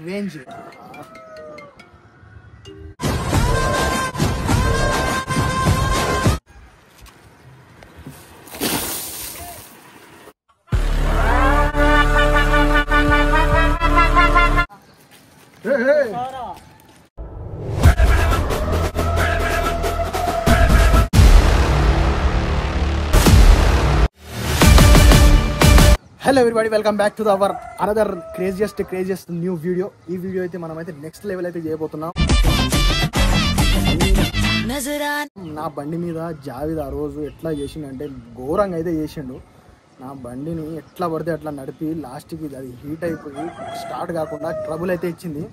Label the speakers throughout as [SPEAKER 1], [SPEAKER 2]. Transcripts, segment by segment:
[SPEAKER 1] Range. Hello everybody, welcome back to our another craziest new video. ఈ video అయితే మనమైతే next level అయితే చేయబోతున్నాం. నా బండి మీద జావిద్ ఆ రోజు ఎట్లా చేసిండంటే ఘోరంగా అయితే చేసిండు. నా బండిని ఎట్లా పడితే అట్లా నడిపి లాస్ట్కి అది హీట్ అయిపోయి స్టార్ట్ కాకుండా ట్రబుల్ అయితే ఇచ్చింది.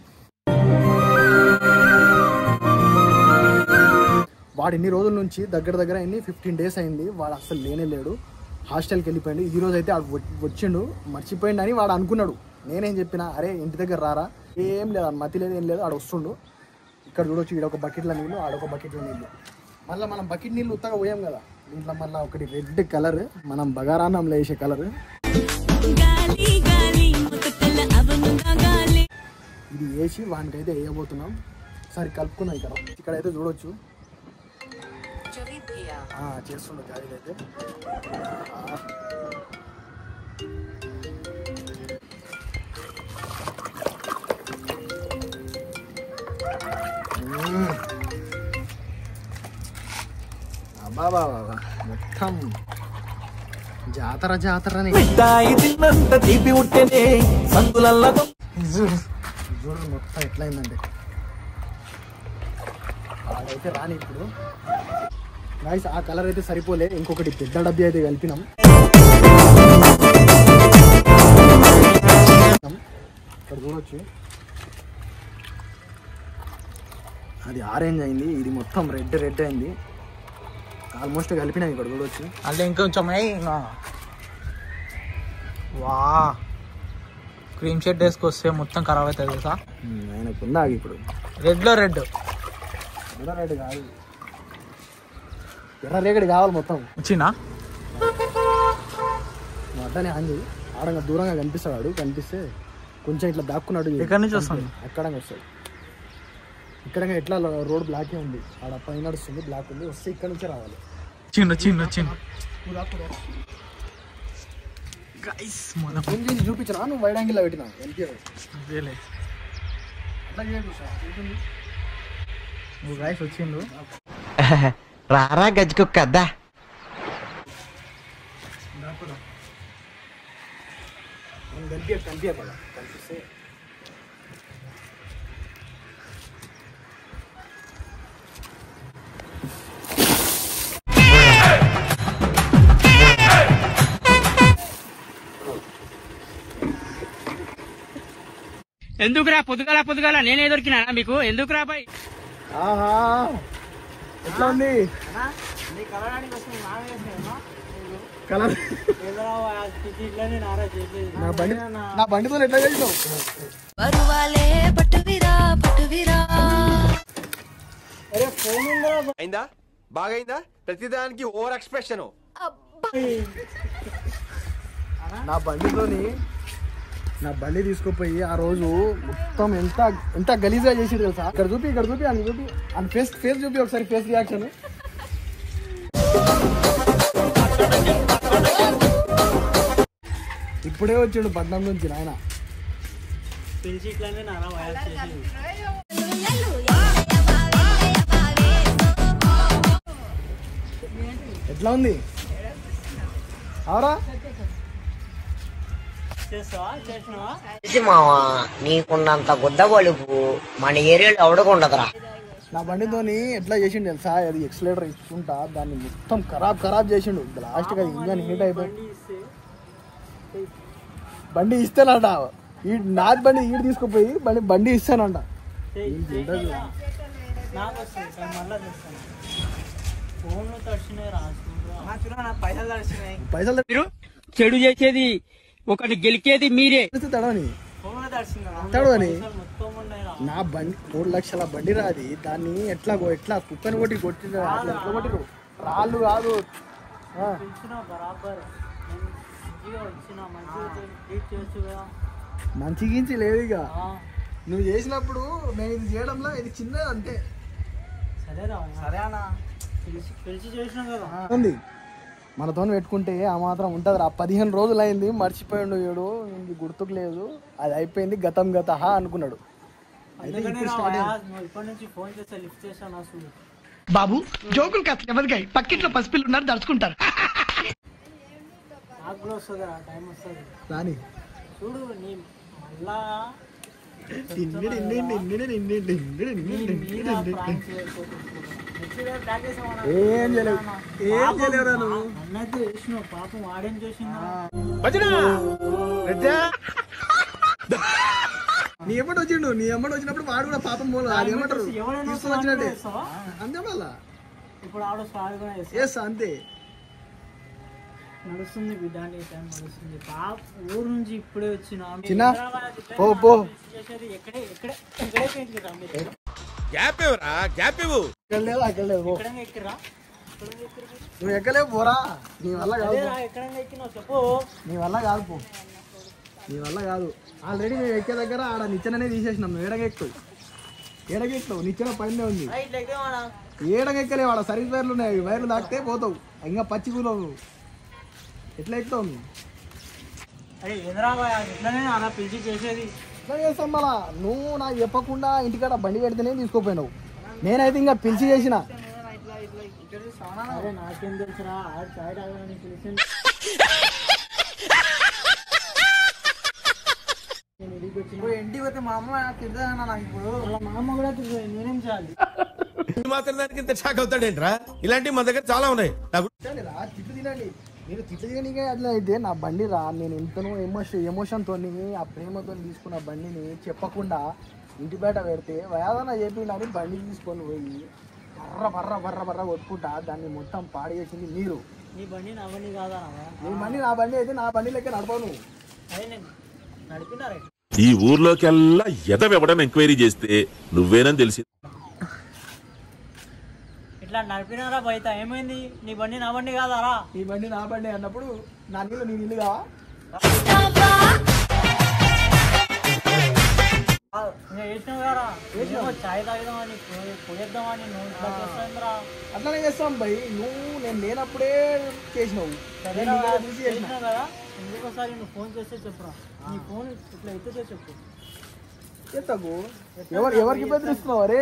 [SPEAKER 1] వాడు ఇన్ని రోజుల నుంచి దగ్గర ఇన్ని 15 days అయింది. వాడు అసలు లేనే లేడు, హాస్టల్కి వెళ్ళిపోయింది. ఈ రోజు అయితే వచ్చిండు, మర్చిపోయిండు అని వాడు అనుకున్నాడు. నేనేం చెప్పినా, అరే ఇంటి దగ్గర రారా, ఏం లేదు, మతి లేదు, ఏం లేదు, ఆడ వస్తుండు. ఇక్కడ చూడొచ్చు, ఈడ ఒక బకెట్లో నీళ్ళు, ఆడొక బకెట్లో నీళ్ళు. మళ్ళీ మనం బకెట్ నీళ్ళు ఉత్తగా పోయాం కదా, దీంట్లో మళ్ళీ ఒకటి రెడ్ కలర్, మనం బగారాన్నంలో వేసే కలర్, ఇది వేసి వానికైతే వేయబోతున్నాం. సరే కలుపుకున్నాం. ఇక్కడైతే చూడొచ్చు చేస్తుండ జాయిద్ అయితే. బాబా మొత్తం జాతరని చూడు మొత్తం ఎట్లయిందండి. అదైతే రాని ఇప్పుడు గైస్, ఆ కలర్ అయితే సరిపోలే, ఇంకొకటి పెద్ద డబ్బీ అయితే కలిపినాం. ఇక్కడ చూడొచ్చు, అది ఆరెంజ్ అయింది, ఇది మొత్తం రెడ్ అయింది. ఆల్మోస్ట్ కలిపినాం. ఇక్కడ చూడొచ్చు,
[SPEAKER 2] అంటే ఇంకొంచెం వా క్రీమ్ షర్ట్ వేసుకొస్తే మొత్తం ఖరాబ్ అవుతుంది కదా.
[SPEAKER 1] ఆయనకు ఉందా ఇప్పుడు
[SPEAKER 2] రెడ్లో రెడ్
[SPEAKER 1] కాదు, ఎర్ర రేగడి కావాలి మొత్తం.
[SPEAKER 2] వచ్చినా
[SPEAKER 1] అడ్డానే అంది, ఆడంగా దూరంగా కనిపిస్తాడు. కనిపిస్తే కొంచెం ఇట్లా దాక్కున్నాడు.
[SPEAKER 2] ఎక్కడి నుంచి వస్తుంది?
[SPEAKER 1] ఎక్కడ వస్తాడు. ఇక్కడ ఎట్లా రోడ్ బ్లాకే ఉంది, ఆడ పైన నడుస్తుంది, బ్లాక్ ఉంది. వస్తే ఇక్కడ నుంచే రావాలి.
[SPEAKER 2] చిన్న
[SPEAKER 1] చూపించరా నువ్వు వైడ్ యాంగిల్ లో పెట్టినా
[SPEAKER 2] నువ్వు గాయస్ వచ్చిండు.
[SPEAKER 3] రారా గజ్జుకు కదా.
[SPEAKER 1] కనిపిస్తే
[SPEAKER 4] ఎందుకురా పొద్దుగాల నేనే దొరికినా మీకు? ఎందుకురా బాయ్?
[SPEAKER 1] ఆహా ఎట్లా ఉంది కలర్? నా బండితో ఎట్లా చేసినావు?
[SPEAKER 3] అయిందా? బాగైందా? ప్రతిదానికి ఓవర్ ఎక్స్ప్రెషన్.
[SPEAKER 1] నా బండి తీసుకుపోయి ఆ రోజు మొత్తం ఎంత గలీజ్గా చేసిడు తెలుసా. ఇక్కడ చూపి అని ఫేస్ చూపి ఒకసారి ఫేస్ రియాక్షన్. ఇప్పుడే వచ్చిండు పట్నం నుంచి నాయన. ఎట్లా ఉంది అవరా?
[SPEAKER 5] మావా నీకున్నంత గుద్ద బలుపు మన ఏరియాలో ఎవడకుండదురా.
[SPEAKER 1] నా బండితోని ఎట్లా చేసిండు తెలుసా, అది ఎక్సలేటర్ ఇచ్చుకుంటా దాన్ని మొత్తం ఖరాబ్ చేసిండు. లాస్ట్ గా ఇంజన్ హీట్ అయిపోయి బండి ఇస్తానంట. నాది బండి ఈడు తీసుకుపోయి బండి ఇస్తానంట. పైసలు
[SPEAKER 4] చెడు చేసేది ఒకటి, గెలికేది మీరే.
[SPEAKER 1] తడవని తడవని నా బండి 3 లక్షల బండి రాది. దాన్ని ఎట్లా కుక్కని కొట్టిన ఎట్లా కొట్టిరు? రాళ్ళు కాదు, మంచి గించి లేదు. ఇక నువ్వు చేసినప్పుడు మేము ఇది చేయడంలో ఇది చిన్నది అంతే.
[SPEAKER 2] సరేనా పిలిచి చేసినాం కదా
[SPEAKER 1] ఉంది మనతో పెట్టుకుంటే ఆ మాత్రం ఉంటుంది రా. 15 రోజులు అయింది, మర్చిపోయాడు వీడు, ఇంక గుర్తుకు లేదు, అది అయిపోయింది, గతం గత అనుకున్నాడు.
[SPEAKER 2] ఇప్పటి నుంచి ఫోన్ చేస్తే లిఫ్ట్ చేశాను.
[SPEAKER 6] బాబు జోకులు కాస్త ఎవరికాయి పక్కింట్లో పసిపిల్లు ఉన్నారు దడుచుకుంటారు.
[SPEAKER 2] నాకు కూడా వస్తుంది టైం వస్తుంది
[SPEAKER 1] రాని
[SPEAKER 2] చూడు నీ మళ్ళా
[SPEAKER 1] ఏం చేయలేవు, ఏం చేయలేవురా నువ్వు.
[SPEAKER 2] అన్నైతే చేసినావు పాపం వాడేం చేసిందా
[SPEAKER 1] నీ ఎమ్మటి వచ్చిండు, నీ ఎమ్మటి వచ్చినప్పుడు వాడు కూడా పాపం పోలేదు. అది ఏమంటారు తీసుకొని వచ్చినట్టే అంతే. మళ్ళా
[SPEAKER 2] ఇప్పుడు ఆడ స్టార్ కూడా
[SPEAKER 1] ఎస్ అంతే
[SPEAKER 2] నడుస్తుంది బిడ్డ టైం నడుస్తుంది. పాప ఊరు నుంచి ఇప్పుడే వచ్చిన
[SPEAKER 1] చిన్న పో పో.
[SPEAKER 3] గ్యాప్ ఇవ్వరా, గ్యాప్ ఇవ్వు.
[SPEAKER 1] ఎక్కడలేదు అక్కడలేదు పో.
[SPEAKER 2] ఎక్కిరా
[SPEAKER 1] నువ్వు ఎక్కలేవు పోరా, నీ వల్ల కాదు,
[SPEAKER 2] ఎక్కడైనా ఎక్కినావు చెప్పు.
[SPEAKER 1] నీ వల్ల కాదు పో, నీ వల్ల కాదు. ఆల్రెడీ మేము ఎక్కే దగ్గర ఆడ నిచ్చెననే తీసేసినాం. నువ్వు ఏడగెక్కుతావు నిచ్చెన పైన ఉంది. ఏడగెక్కలేవు, ఆడ సర్వీస్ వైర్లు ఉన్నాయి, వైర్లు దాటితే పోతావు. ఇంకా పచ్చి కూలవు నువ్వు, ఎట్లా ఎక్కుతావు నువ్వు?
[SPEAKER 2] అరే ఎదురాబాయ్ ఎట్లనే అలా పిలిచి చేసేది.
[SPEAKER 1] ఎట్లా చేస్తాం మళ్ళా? నువ్వు నాకు చెప్పకుండా ఇంటికాడ బండి పెడితేనే తీసుకోపోయినావు. నేనైతే ఇంకా పిలిచి చేసిన.
[SPEAKER 2] అరే నాకేం తెలుసురా చాయ్ తాగాలని పిలిచింది.
[SPEAKER 1] ఇంటికి పోతే మా అమ్మ తింటుందన్నా నాకు ఇప్పుడు.
[SPEAKER 2] మా అమ్మ కూడా తిరిగి నేనేం చేయాలి?
[SPEAKER 3] మాత్రం దానికి ఇంత షాక్ అవుతాడేంట్రా? ఇలాంటివి మన దగ్గర చాలా ఉన్నాయి.
[SPEAKER 1] తిట్లు తినండి మీరు, తిట్లు తినకే అట్లా అయితే నా బండి రా. నేను ఎంతనో ఎమోషన్తో ఆ ప్రేమతో తీసుకున్న బండిని చెప్పకుండా ఇంటి బయట పెడితే వయాదన చెప్పిండని బండి తీసుకొని పోయి బర్ర బర్ర బర్ర బర్ర కొట్టుకుంటా దాన్ని మొత్తం పాడు చేసింది మీరు.
[SPEAKER 2] నీ బండి నా బండి కాదా?
[SPEAKER 1] నీ బండి నా బండి అయితే నా బండి లెక్క నడపవు నువ్వు.
[SPEAKER 2] అదే నేను నడిపినారా
[SPEAKER 7] ఈ ఊర్లోకెల్లా ఎదవెవడని ఎంక్వైరీ చేస్తే నువ్వేనని తెలిసి
[SPEAKER 2] ఇట్లా నడిపినారా బయట ఏమైంది? నీ బండి నా బండి కాదారా?
[SPEAKER 1] నీ బండి నా బండి అన్నప్పుడు నా నీళ్ళు నీ నీళ్ళు కావా?
[SPEAKER 2] చేసినావు కదా చాయ్ తాగిదామని పోయేద్దామని నువ్వు ఇట్లా చేస్తాందిరా.
[SPEAKER 1] అట్లానే చేస్తాం భయ్. నేను లేనప్పుడే చేసినావు.
[SPEAKER 2] చేసినావు కదా ఇంకొకసారి నువ్వు ఫోన్ చేస్తే చెప్పురా. నీ ఫోన్ ఇట్లా ఎత్తుతే చెప్పు.
[SPEAKER 1] ఎత్తకు ఎవరికి బెదిరిస్తున్నావు? అరే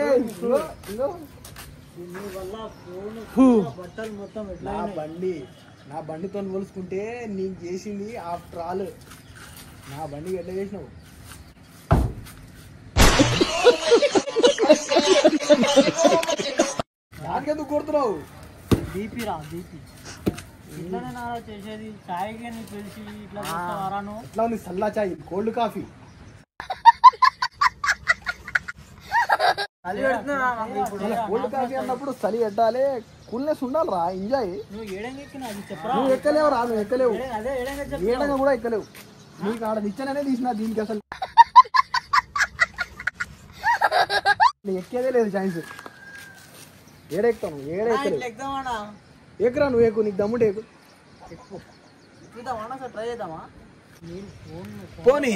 [SPEAKER 2] నీ వల్ల ఫోన్ బట్టలు మొత్తం ఎట్లా
[SPEAKER 1] నా బండితో పోల్చుకుంటే నీకు చేసింది ఆఫ్టర్ ఆల్. నా బండికి ఎట్లా చేసినావు? నాకెందుకు కొడుతున్నావు?
[SPEAKER 2] బీపీ రా బీపీ. ఇట్లానే నా చేసేది చాయ్కి నీ తెలిసి ఇట్లా చేస్తావారా నువ్వు?
[SPEAKER 1] ఎట్లా ఉంది సల్లా చాయ్, కోల్డ్ కాఫీ? కోల్డ్ కాఫీ అన్నప్పుడు చలి పెట్టాలి, కూల్నెస్ ఉండాలిరా, ఎంజాయ్.
[SPEAKER 2] నువ్వు ఏడంగా ఎక్కినా అది చెప్పరా.
[SPEAKER 1] నువ్వు ఎక్కలేవు రా, నువ్వు ఎక్కలేవు,
[SPEAKER 2] అదే ఏడంగా చెప్పు.
[SPEAKER 1] ఏడంగా కూడా ఎక్కలేవు. నీకు ఆడ నిచ్చెననే తీసిన దీనికి అసలు ఎక్కేదే లేదు ఛాన్స్. ఏడెక్తావు నువ్వు, ఏడెక్కలేవు. ఎక్కరా నువ్వు, ఎక్కువ నీకు దమ్ముంటే ఎక్కువ.
[SPEAKER 2] ట్రై చేద్దామా?
[SPEAKER 1] పోనీ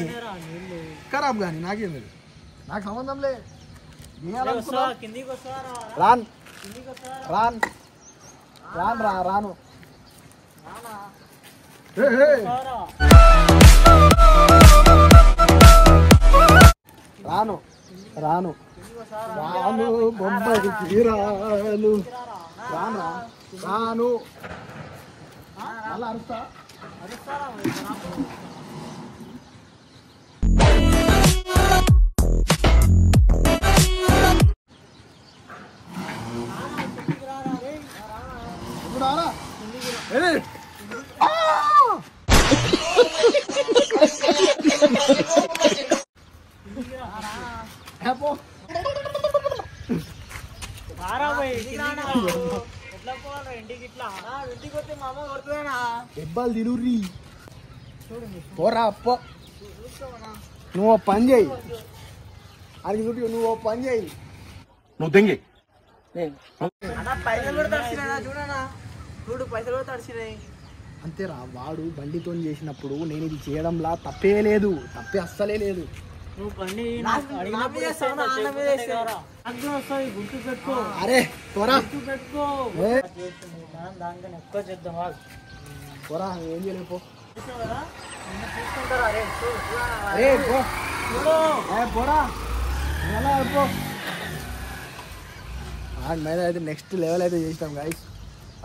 [SPEAKER 1] ఖరాబ్ కానీ నాకేం లేదు, నాకు సంబంధం లే.
[SPEAKER 2] కిందికి వస్తారా?
[SPEAKER 1] రాను రాను రాను రా రాను. రాను రాను రాను బొమ్మకి రాను రాను రాను. అలా అరుస్తా. దెబ్బలు తిరుర్రి పోరా అప్ప. నువ్వు పని చేయి, అది చూపి, నువ్వు పని చేయి.
[SPEAKER 7] నువ్వు దెంగి
[SPEAKER 2] పైసలు కూడా తడిచినా చూడనా, చూడు పైసలు కూడా తడిచినాయి.
[SPEAKER 1] అంతేరా, వాడు బండితో చేసినప్పుడు నేను ఇది చేయడంలా తప్పే లేదు, తప్పే అస్సలే లేదు.
[SPEAKER 2] నువ్వు బండి నాకు అడిగినప్పుడు వస్తుంది గుర్తు పెట్టుకో.
[SPEAKER 1] అరే పోరా
[SPEAKER 2] గుర్తు పెట్టుకో.
[SPEAKER 1] ఏ.
[SPEAKER 2] మనం దానికన్నా ఎక్కువ చేద్దాం వాళ్ళు
[SPEAKER 1] పోరా ఏం చేయలేవు పో.
[SPEAKER 2] కదా నిన్ను చూసుకుంటారా? అరే
[SPEAKER 1] అరే పో
[SPEAKER 2] చూడు
[SPEAKER 1] పోరా ఎలా పో. ఆ మీద అయితే నెక్స్ట్ లెవెల్ అయితే చేసినాం గాయస్.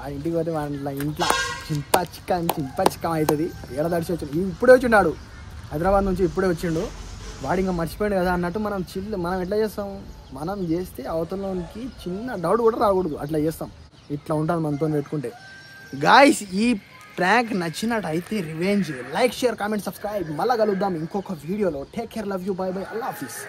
[SPEAKER 1] ఆ ఇంటికి పోతే వాళ్ళ ఇంట్లో చింపా చిక్కం అవుతుంది. ఏడ తడిచి వచ్చిండు ఇప్పుడే వచ్చిండాడు హైదరాబాద్ నుంచి ఇప్పుడే వచ్చిండు. వాడు ఇంకా మర్చిపోయాడు కదా అన్నట్టు మనం ఎట్లా చేస్తాం, మనం చేస్తే అవతలకి చిన్న డౌట్ కూడా రాకూడదు. అట్లా చేస్తాం. ఇట్లా ఉంటుంది మనతో పెట్టుకుంటే. గాయస్ ఈ ప్రాంక్ నచ్చినట్టయితే revenge like share comment subscribe. మళ్ళీ కలుద్దాం ఇంకొక వీడియోలో. Take care, love you, bye bye, అల్లా హాఫీస్.